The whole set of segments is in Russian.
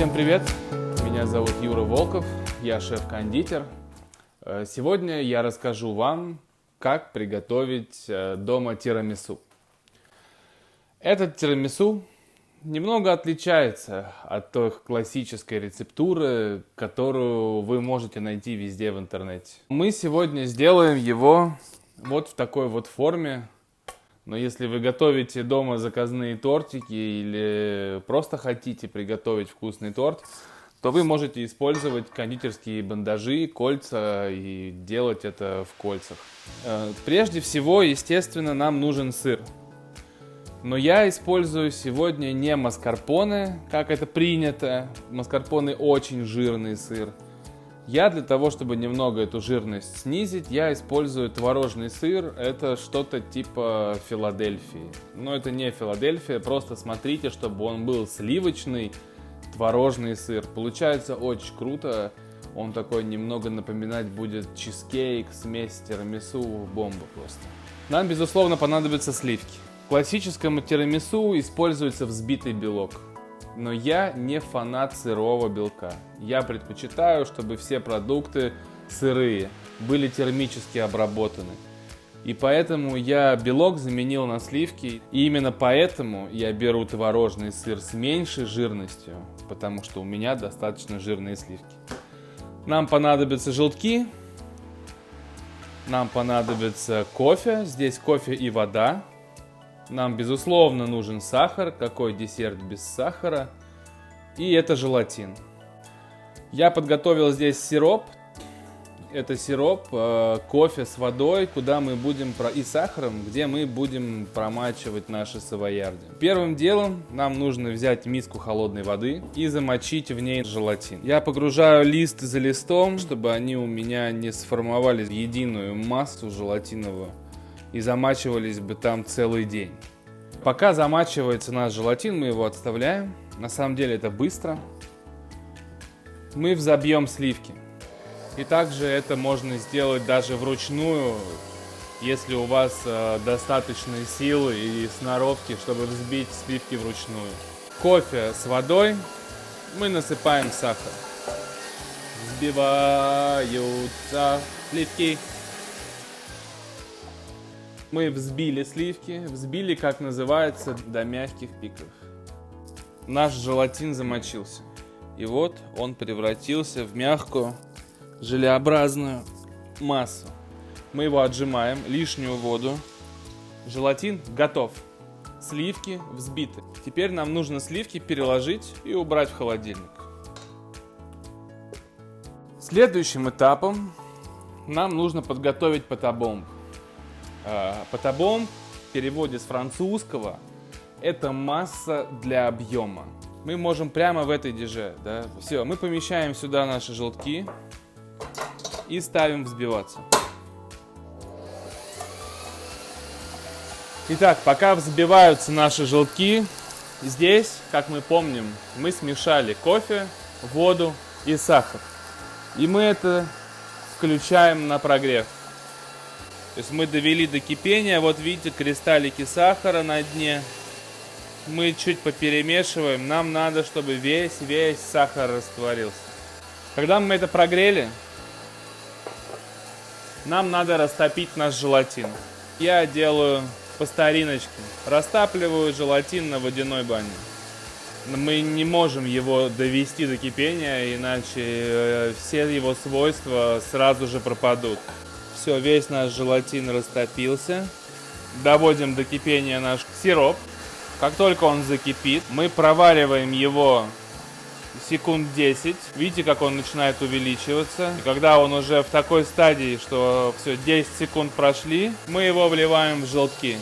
Всем привет! Меня зовут Юра Волков, я шеф-кондитер. Сегодня я расскажу вам, как приготовить дома тирамису. Этот тирамису немного отличается от той классической рецептуры, которую вы можете найти везде в интернете. Мы сегодня сделаем его вот в такой вот форме. Но если вы готовите дома заказные тортики или просто хотите приготовить вкусный торт, то вы можете использовать кондитерские бандажи, кольца и делать это в кольцах. Прежде всего, естественно, нам нужен сыр. Но я использую сегодня не маскарпоне, как это принято. Маскарпоне очень жирный сыр. Я для того, чтобы немного эту жирность снизить, я использую творожный сыр. Это что-то типа Филадельфии. Но это не Филадельфия, просто смотрите, чтобы он был сливочный, творожный сыр. Получается очень круто. Он такой немного напоминать будет чизкейк, смесь тирамису, бомба просто. Нам, безусловно, понадобятся сливки. В классическом тирамису используется взбитый белок. Но я не фанат сырого белка. Я предпочитаю, чтобы все продукты сырые, были термически обработаны. И поэтому я белок заменил на сливки. И именно поэтому я беру творожный сыр с меньшей жирностью, потому что у меня достаточно жирные сливки. Нам понадобятся желтки. Нам понадобится кофе. Здесь кофе и вода. Нам, безусловно, нужен сахар. Какой десерт без сахара? И это желатин. Я подготовил здесь сироп. Это сироп, кофе с водой, куда мы будем и сахаром, где мы будем промачивать наши савоярди. Первым делом нам нужно взять миску холодной воды и замочить в ней желатин. Я погружаю лист за листом, чтобы они у меня не сформовались в единую массу желатиновую и замачивались бы там целый день. Пока замачивается наш желатин, мы его отставляем. На самом деле это быстро. Мы взобьем сливки. И также это можно сделать даже вручную, если у вас достаточно силы и сноровки, чтобы взбить сливки вручную. Кофе с водой мы насыпаем сахар. Взбиваются сливки. Мы взбили сливки, взбили, как называется, до мягких пиков. Наш желатин замочился. И вот он превратился в мягкую, желеобразную массу. Мы его отжимаем, лишнюю воду. Желатин готов. Сливки взбиты. Теперь нам нужно сливки переложить и убрать в холодильник. Следующим этапом нам нужно подготовить патабомб. Патабомб в переводе с французского это масса для объема. Мы можем прямо в этой диже, да? Все, мы помещаем сюда наши желтки и ставим взбиваться. Итак, пока взбиваются наши желтки, здесь, как мы помним, мы смешали кофе, воду и сахар. И мы это включаем на прогрев. То есть мы довели до кипения, вот видите, кристаллики сахара на дне. Мы чуть поперемешиваем, нам надо, чтобы весь сахар растворился. Когда мы это прогрели, нам надо растопить наш желатин. Я делаю по стариночке, растапливаю желатин на водяной бане. Мы не можем его довести до кипения, иначе все его свойства сразу же пропадут. Все, весь наш желатин растопился. Доводим до кипения наш сироп. Как только он закипит, мы провариваем его секунд 10. Видите, как он начинает увеличиваться. И когда он уже в такой стадии, что все, 10 секунд прошли, мы его вливаем в желтки.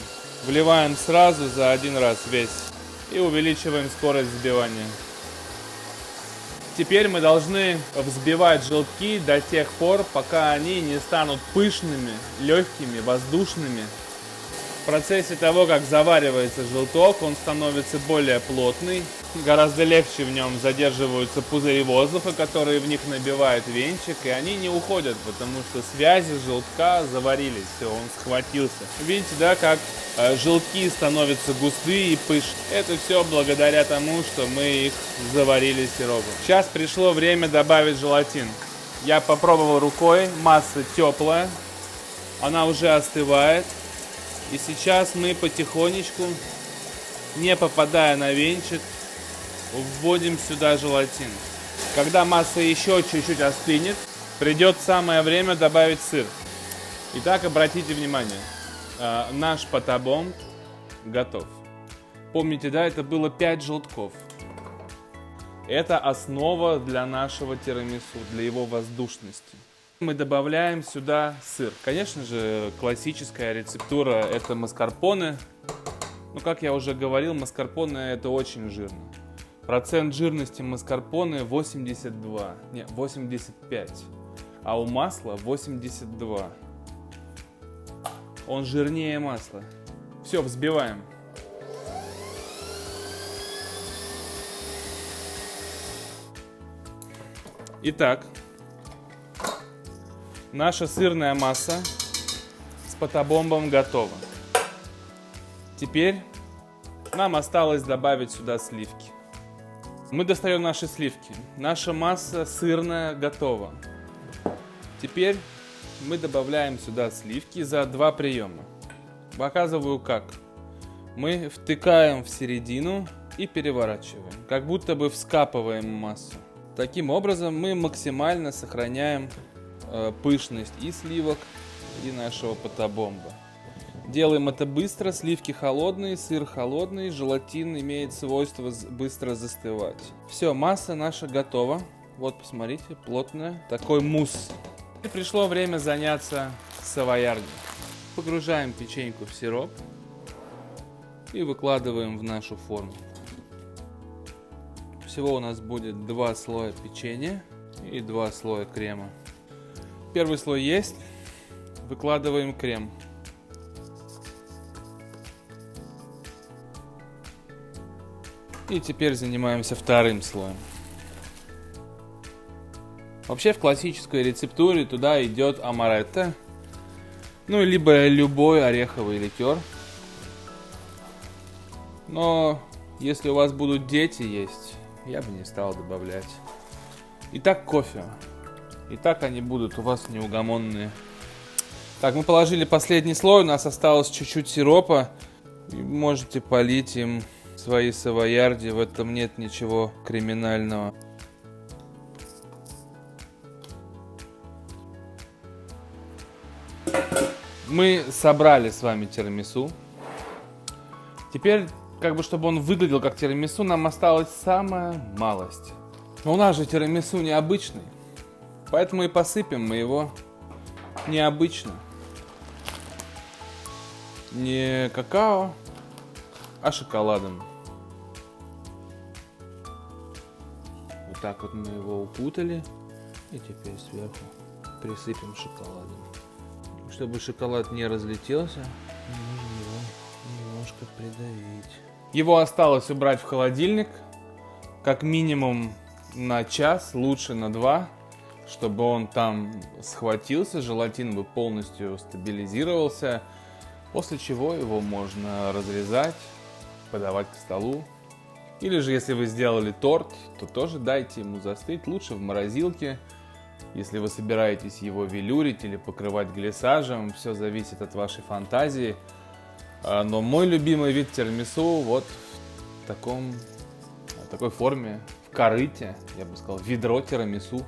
Вливаем сразу за один раз весь. И увеличиваем скорость взбивания. Теперь мы должны взбивать желтки до тех пор, пока они не станут пышными, легкими, воздушными. В процессе того, как заваривается желток, он становится более плотный. Гораздо легче в нем задерживаются пузыри воздуха, которые в них набивают венчик, и они не уходят, потому что связи желтка заварились, все, он схватился. Видите, да, как желтки становятся густые и пышные. Это все благодаря тому, что мы их заварили сиропом. Сейчас пришло время добавить желатин. Я попробовал рукой, масса теплая, она уже остывает. И сейчас мы потихонечку, не попадая на венчик, вводим сюда желатин. Когда масса еще чуть-чуть остынет, придет самое время добавить сыр. Итак, обратите внимание, наш патабомб готов. Помните, да, это было 5 желтков. Это основа для нашего тирамису, для его воздушности. Мы добавляем сюда сыр. Конечно же, классическая рецептура — это маскарпоне. Но, как я уже говорил, маскарпоне — это очень жирно. Процент жирности маскарпоне 85, а у масла 82. Он жирнее масла. Все, взбиваем. Итак, наша сырная масса с патабомбом готова. Теперь нам осталось добавить сюда сливки. Мы достаем наши сливки. Наша масса сырная готова. Теперь мы добавляем сюда сливки за 2 приема. Показываю как. Мы втыкаем в середину и переворачиваем, как будто бы вскапываем массу. Таким образом мы максимально сохраняем пышность и сливок, и нашего патабомба. Делаем это быстро, сливки холодные, сыр холодный, желатин имеет свойство быстро застывать. Все, масса наша готова. Вот, посмотрите, плотная, такой мусс. И пришло время заняться савоярди. Погружаем печеньку в сироп и выкладываем в нашу форму. Всего у нас будет 2 слоя печенья и 2 слоя крема. Первый слой есть, выкладываем крем. И теперь занимаемся вторым слоем. Вообще в классической рецептуре туда идет амаретто, ну либо любой ореховый ликер. Но если у вас будут дети есть, я бы не стал добавлять. Итак, кофе. Итак, они будут у вас неугомонные. Так, мы положили последний слой, у нас осталось чуть-чуть сиропа. И можете полить им свои савоярди, в этом нет ничего криминального. Мы собрали с вами тирамису. Теперь, чтобы он выглядел как тирамису, нам осталась самая малость. Но у нас же тирамису необычный, поэтому и посыпем мы его необычно. Не какао, а шоколадом. Вот так вот мы его укутали. И теперь сверху присыпем шоколадом. Чтобы шоколад не разлетелся, нужно его немножко придавить. Его осталось убрать в холодильник. Как минимум на час, лучше на 2. Чтобы он там схватился, желатин бы полностью стабилизировался. После чего его можно разрезать, подавать к столу. Или же, если вы сделали торт, то тоже дайте ему застыть, лучше в морозилке. Если вы собираетесь его велюрить или покрывать глиссажем, все зависит от вашей фантазии. Но мой любимый вид тирамису вот в такой форме, в корыте, я бы сказал, ведро тирамису.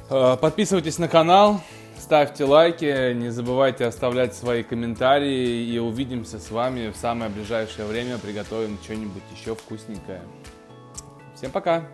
Подписывайтесь на канал. Ставьте лайки, не забывайте оставлять свои комментарии, и увидимся с вами в самое ближайшее время. Приготовим что-нибудь еще вкусненькое. Всем пока!